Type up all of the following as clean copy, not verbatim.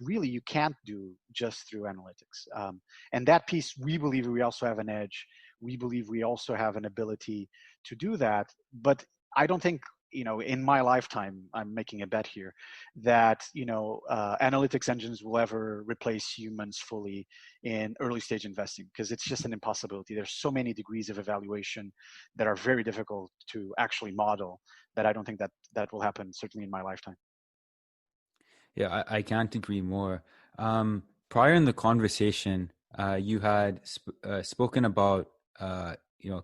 really you can't do just through analytics. And that piece, we believe we also have an edge. We believe we also have an ability to do that. But I don't think, in my lifetime, I'm making a bet here that, analytics engines will ever replace humans fully in early stage investing, because it's just an impossibility. There's so many degrees of evaluation that are very difficult to actually model that I don't think that will happen, certainly in my lifetime. Yeah, I can't agree more. Prior in the conversation, you had spoken about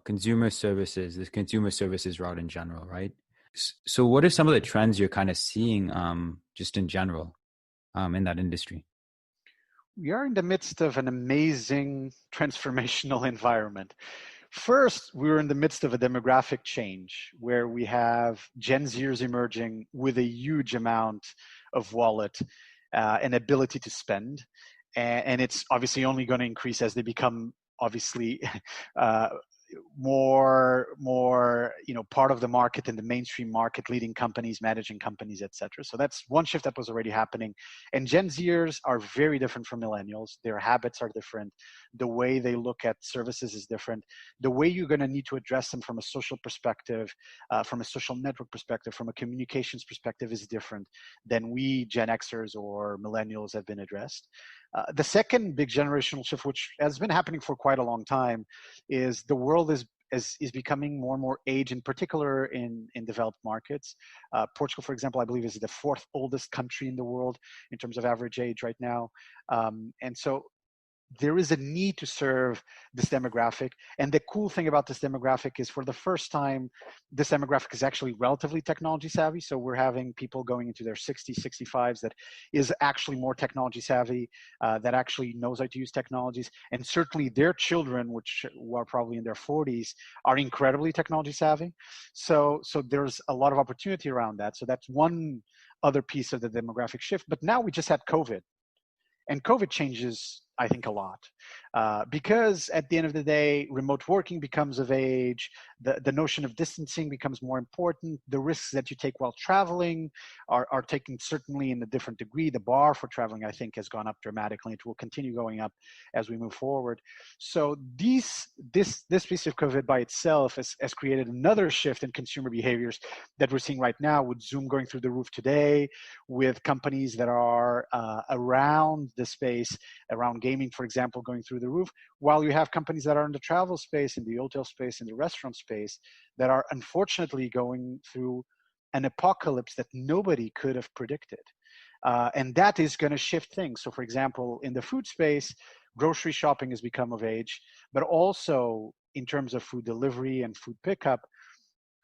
consumer services, the consumer services route in general, right? So what are some of the trends you're kind of seeing just in general in that industry? We are in the midst of an amazing transformational environment. First, we're in the midst of a demographic change where we have Gen Zers emerging with a huge amount of wallet and ability to spend. And it's obviously only going to increase as they become obviously uh, more part of the market in the mainstream market, leading companies, managing companies, etc. So that's one shift that was already happening. And Gen Zers are very different from millennials. Their habits are different. The way they look at services is different. The way you're going to need to address them from a social perspective, from a social network perspective, from a communications perspective is different than we Gen Xers or millennials have been addressed. The second big generational shift, which has been happening for quite a long time, is the world is becoming more and more age, in particular in developed markets. Portugal, for example, I believe is the fourth oldest country in the world in terms of average age right now. And so there is a need to serve this demographic. And the cool thing about this demographic is, for the first time, this demographic is actually relatively technology savvy. So we're having people going into their 60s, 65s that is actually more technology savvy, that actually knows how to use technologies. And certainly their children, which are probably in their 40s, are incredibly technology savvy. So there's a lot of opportunity around that. So that's one other piece of the demographic shift. But now we just had COVID. And COVID changes, I think, a lot because at the end of the day, remote working becomes of age. The notion of distancing becomes more important. The risks that you take while traveling are taken certainly in a different degree. The bar for traveling, I think, has gone up dramatically. It will continue going up as we move forward. So this piece of COVID by itself has created another shift in consumer behaviors that we're seeing right now, with Zoom going through the roof today, with companies that are around the space, around gaming, for example, going through the roof, while you have companies that are in the travel space, in the hotel space, in the restaurant space, that are unfortunately going through an apocalypse that nobody could have predicted. And that is going to shift things. So, for example, in the food space, grocery shopping has become of age, but also in terms of food delivery and food pickup,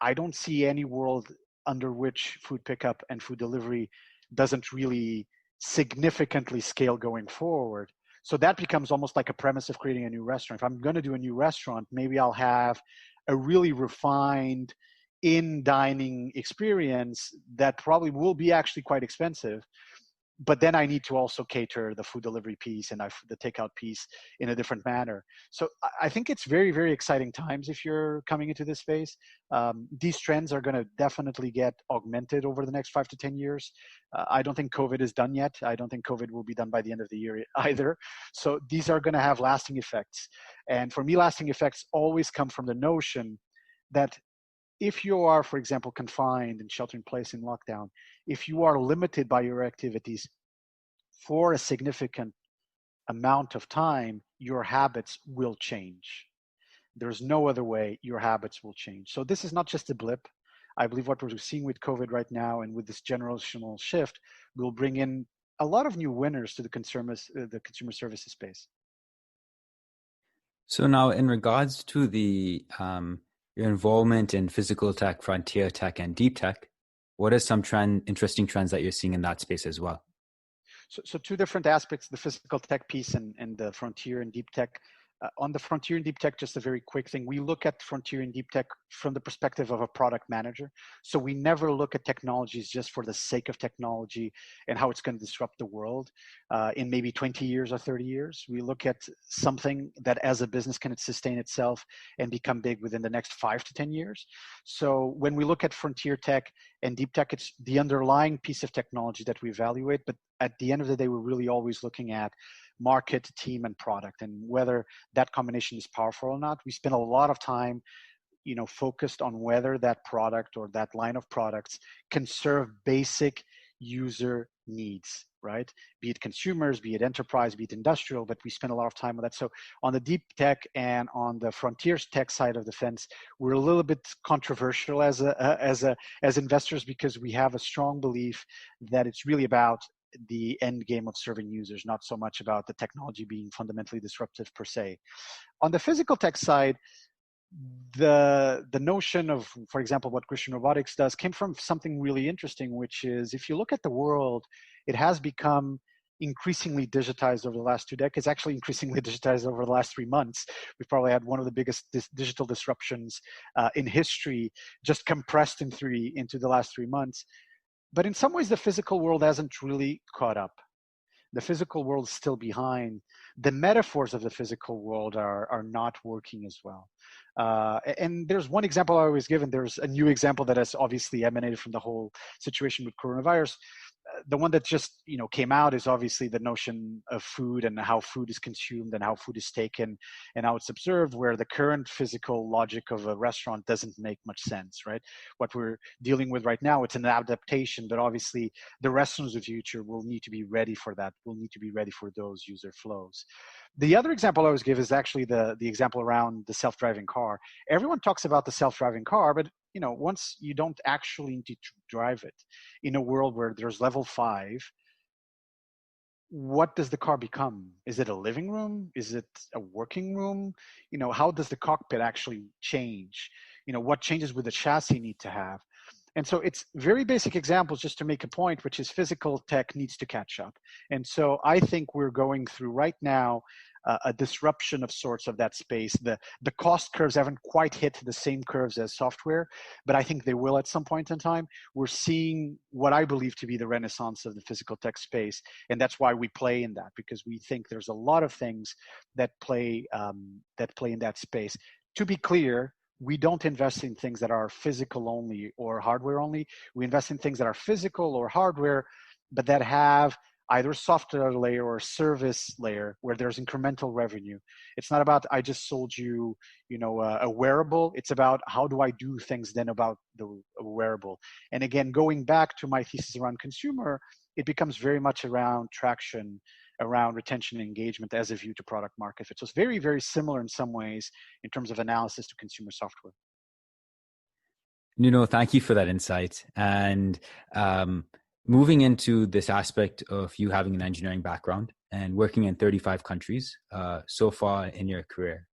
I don't see any world under which food pickup and food delivery doesn't really significantly scale going forward. So that becomes almost like a premise of creating a new restaurant. If I'm going to do a new restaurant, maybe I'll have a really refined in dining experience that probably will be actually quite expensive. But then I need to also cater the food delivery piece and the takeout piece in a different manner. So I think it's very, very exciting times if you're coming into this space. These trends are going to definitely get augmented over the next 5 to 10 years. I don't think COVID is done yet. I don't think COVID will be done by the end of the year either. So these are going to have lasting effects. And for me, lasting effects always come from the notion that if you are, for example, confined and shelter in place in lockdown, if you are limited by your activities for a significant amount of time, your habits will change. There's no other way your habits will change. So this is not just a blip. I believe what we're seeing with COVID right now and with this generational shift will bring in a lot of new winners to the consumer services space. So now, in regards to your involvement in physical tech, frontier tech, and deep tech, what are some interesting trends that you're seeing in that space as well? So two different aspects, the physical tech piece and the frontier and deep tech. On the frontier and deep tech, just a very quick thing. We look at frontier and deep tech from the perspective of a product manager. So we never look at technologies just for the sake of technology and how it's going to disrupt the world in maybe 20 years or 30 years. We look at something that as a business can sustain itself and become big within the next 5 to 10 years. So when we look at frontier tech and deep tech, it's the underlying piece of technology that we evaluate, but at the end of the day, we're really always looking at market, team, and product, and whether that combination is powerful or not. We spend a lot of time focused on whether that product or that line of products can serve basic user needs, right? Be it consumers, be it enterprise, be it industrial, but we spend a lot of time on that. So on the deep tech and on the frontiers tech side of the fence, we're a little bit controversial as investors, because we have a strong belief that it's really about the end game of serving users, not so much about the technology being fundamentally disruptive per se. On the physical tech side, the notion of, for example, what Christian Robotics does came from something really interesting, which is, if you look at the world, it has become increasingly digitized over the last 2 decades, actually increasingly digitized over the last 3 months. We've probably had one of the biggest digital disruptions in history, just compressed into the last 3 months. But in some ways, the physical world hasn't really caught up. The physical world is still behind. The metaphors of the physical world are not working as well. And there's one example I always give, and there's a new example that has obviously emanated from the whole situation with coronavirus. The one that just came out is obviously the notion of food and how food is consumed and how food is taken and how it's observed, where the current physical logic of a restaurant doesn't make much sense, right? What we're dealing with right now, it's an adaptation, but obviously the restaurants of the future will need to be ready for that, will need to be ready for those user flows. The other example I always give is actually the example around the self-driving car. Everyone talks about the self-driving car, but once you don't actually need to drive it in a world where there's level 5, what does the car become? Is it a living room? Is it a working room? How does the cockpit actually change? What changes would the chassis need to have? And so it's very basic examples just to make a point, which is physical tech needs to catch up. And so I think we're going through right now a disruption of sorts of that space. The cost curves haven't quite hit the same curves as software, but I think they will at some point in time. We're seeing what I believe to be the renaissance of the physical tech space. And that's why we play in that, because we think there's a lot of things that play in that space. To be clear, we don't invest in things that are physical only or hardware only. We invest in things that are physical or hardware, but that have either a software layer or a service layer where there's incremental revenue. It's not about, I just sold you, a wearable. It's about, how do I do things then about the wearable? And again, going back to my thesis around consumer, it becomes very much around traction, around retention and engagement as a view to product market fit. So it's very, very similar in some ways in terms of analysis to consumer software. Nuno, thank you for that insight. And moving into this aspect of you having an engineering background and working in 35 countries so far in your career,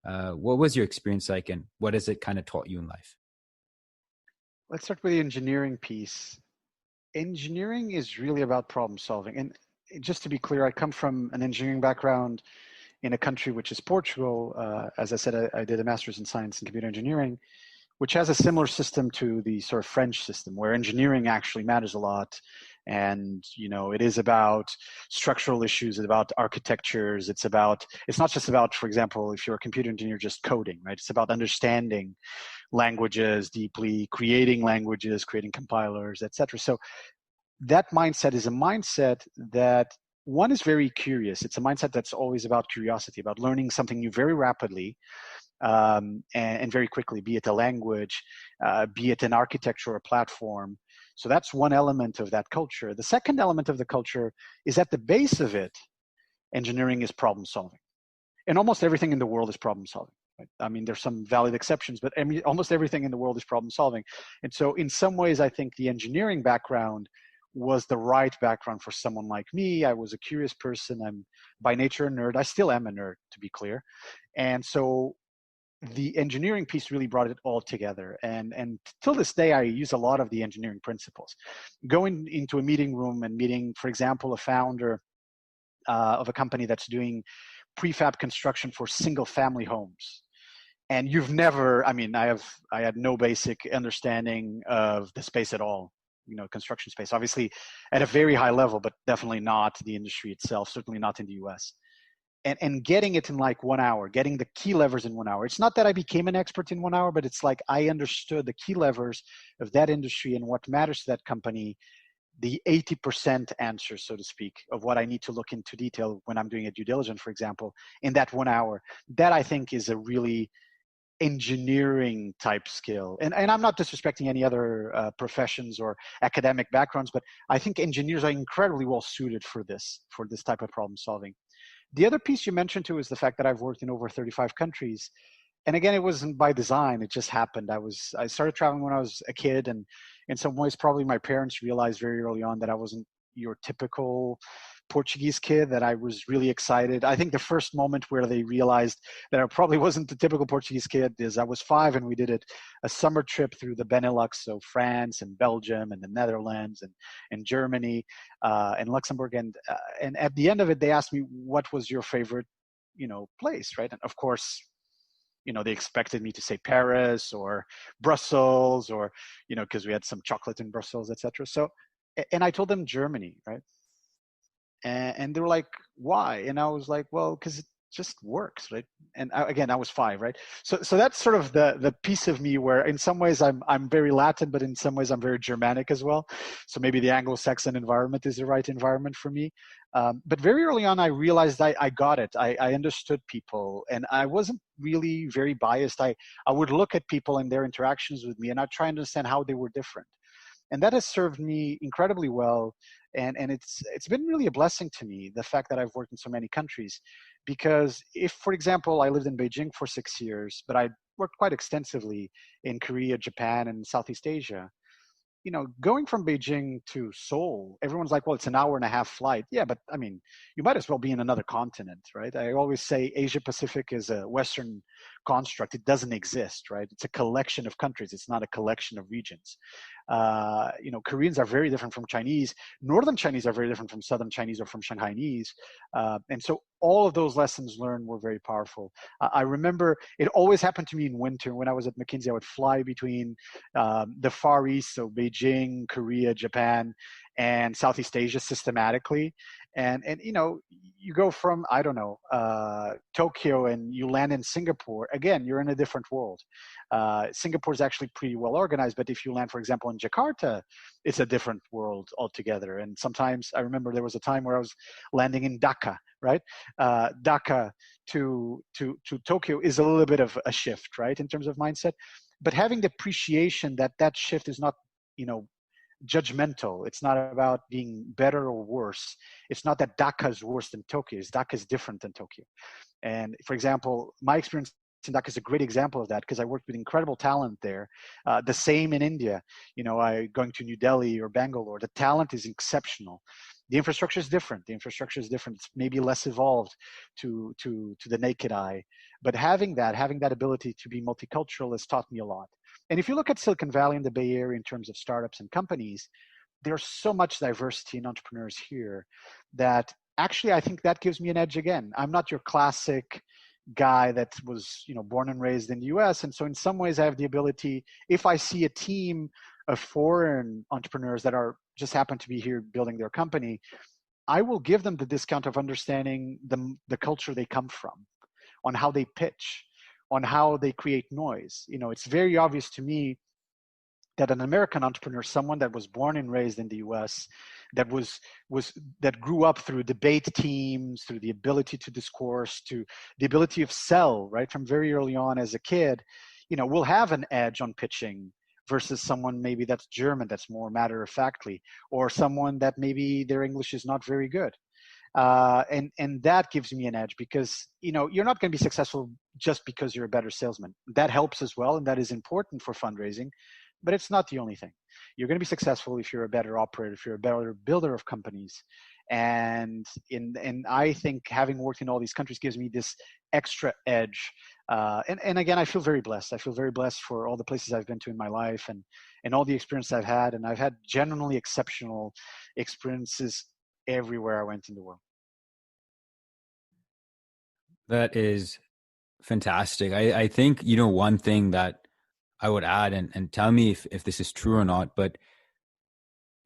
what was your experience like, and what has it kind of taught you in life? Let's start with the engineering piece. Engineering is really about problem solving. And just to be clear, I come from an engineering background in a country which is Portugal. As I said, I did a master's in science and computer engineering, which has a similar system to the sort of French system, where engineering actually matters a lot. And, it is about structural issues, it's about architectures, it's not just about, for example, if you're a computer engineer, just coding, right? It's about understanding languages deeply, creating languages, creating compilers, etc. So that mindset is a mindset that, one, is very curious. It's a mindset that's always about curiosity, about learning something new very rapidly and very quickly, be it a language, be it an architecture or a platform. So that's one element of that culture. The second element of the culture is, at the base of it, engineering is problem solving. And almost everything in the world is problem solving. Right? I mean, there's some valid exceptions, but almost everything in the world is problem solving. And so in some ways, I think the engineering background was the right background for someone like me. I was a curious person. I'm by nature a nerd. I still am a nerd, to be clear. And so the engineering piece really brought it all together. And till this day, I use a lot of the engineering principles. Going into a meeting room and meeting, for example, a founder of a company that's doing prefab construction for single family homes. And I had no basic understanding of the space at all, construction space, obviously at a very high level, but definitely not the industry itself, certainly not in the US. And getting it in like 1 hour, getting the key levers in 1 hour. It's not that I became an expert in 1 hour, but it's like I understood the key levers of that industry and what matters to that company the 80% answer, so to speak, of what I need to look into detail when I'm doing a due diligence, for example, in that 1 hour. That I think is a really engineering type skill. And I'm not disrespecting any other professions or academic backgrounds, but I think engineers are incredibly well suited for this type of problem solving. The other piece you mentioned too is the fact that I've worked in over 35 countries. And again, it wasn't by design, it just happened. I started traveling when I was a kid, and in some ways probably my parents realized very early on that I wasn't your typical Portuguese kid, that I was really excited. I think the first moment where they realized that I probably wasn't the typical Portuguese kid is I was 5 and we did a summer trip through the Benelux, so France and Belgium and the Netherlands and Germany and Luxembourg. And at the end of it, they asked me, what was your favorite, place, right? And of course, they expected me to say Paris or Brussels or, because we had some chocolate in Brussels, etc. So, and I told them Germany, right? And they were like, why? And I was like, well, because it just works, right? And again, I was 5, right? So that's sort of the piece of me where in some ways I'm very Latin, but in some ways I'm very Germanic as well. So maybe the Anglo-Saxon environment is the right environment for me. But very early on, I realized I got it. I understood people, and I wasn't really very biased. I would look at people and their interactions with me, and I'd try and understand how they were different. And that has served me incredibly well. And it's been really a blessing to me, the fact that I've worked in so many countries. Because if, for example, I lived in Beijing for 6 years, but I worked quite extensively in Korea, Japan, and Southeast Asia, going from Beijing to Seoul, everyone's like, well, it's an hour and a half flight. Yeah, but I mean, you might as well be in another continent, right? I always say Asia Pacific is a Western construct. It doesn't exist, right? It's a collection of countries. It's not a collection of regions. Koreans are very different from Chinese. Northern Chinese are very different from Southern Chinese or from Shanghainese. And so all of those lessons learned were very powerful. I remember it always happened to me in winter. When I was at McKinsey, I would fly between the Far East, so Beijing, Korea, Japan, and Southeast Asia systematically. And you go from, I don't know, Tokyo, and you land in Singapore. Again, you're in a different world. Singapore is actually pretty well organized, but if you land, for example, in Jakarta, it's a different world altogether. And sometimes I remember there was a time where I was landing in Dhaka, right? Dhaka to Tokyo is a little bit of a shift, right, in terms of mindset. But having the appreciation that that shift is not, judgmental. It's not about being better or worse. It's not that Dhaka is worse than Tokyo. Dhaka is different than Tokyo. And for example, my experience in Dhaka is a great example of that, because I worked with incredible talent there. The same in India. Going to New Delhi or Bangalore, the talent is exceptional. The infrastructure is different. It's maybe less evolved to the naked eye. But having that ability to be multicultural has taught me a lot. And if you look at Silicon Valley and the Bay Area in terms of startups and companies, there's so much diversity in entrepreneurs here that actually I think that gives me an edge again. I'm not your classic guy that was, born and raised in the US. And so in some ways I have the ability, if I see a team of foreign entrepreneurs that are just happen to be here building their company, I will give them the discount of understanding the culture they come from, on how they pitch, on how they create noise. It's very obvious to me that an American entrepreneur, someone that was born and raised in the US, that grew up through debate teams, through the ability to discourse, to the ability of sell, right, from very early on as a kid, will have an edge on pitching versus someone maybe that's German, that's more matter-of-factly, or someone that maybe their English is not very good. And that gives me an edge, because you're not going to be successful just because you're a better salesman. That helps as well, and that is important for fundraising, but it's not the only thing. You're going to be successful if you're a better operator, if you're a better builder of companies. And I think having worked in all these countries gives me this extra edge. And again, I feel very blessed. I feel very blessed for all the places I've been to in my life, and all the experience I've had. And I've had genuinely exceptional experiences everywhere I went in the world. That is fantastic. I think, one thing that I would add, and tell me if this is true or not, but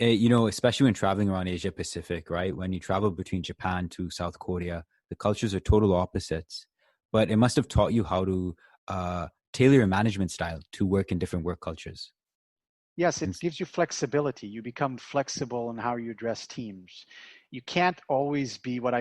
especially when traveling around Asia Pacific, right? When you travel between Japan to South Korea, the cultures are total opposites. But it must have taught you how to tailor your management style to work in different work cultures. Yes, And it gives you flexibility. You become flexible in how you address teams. You can't always be what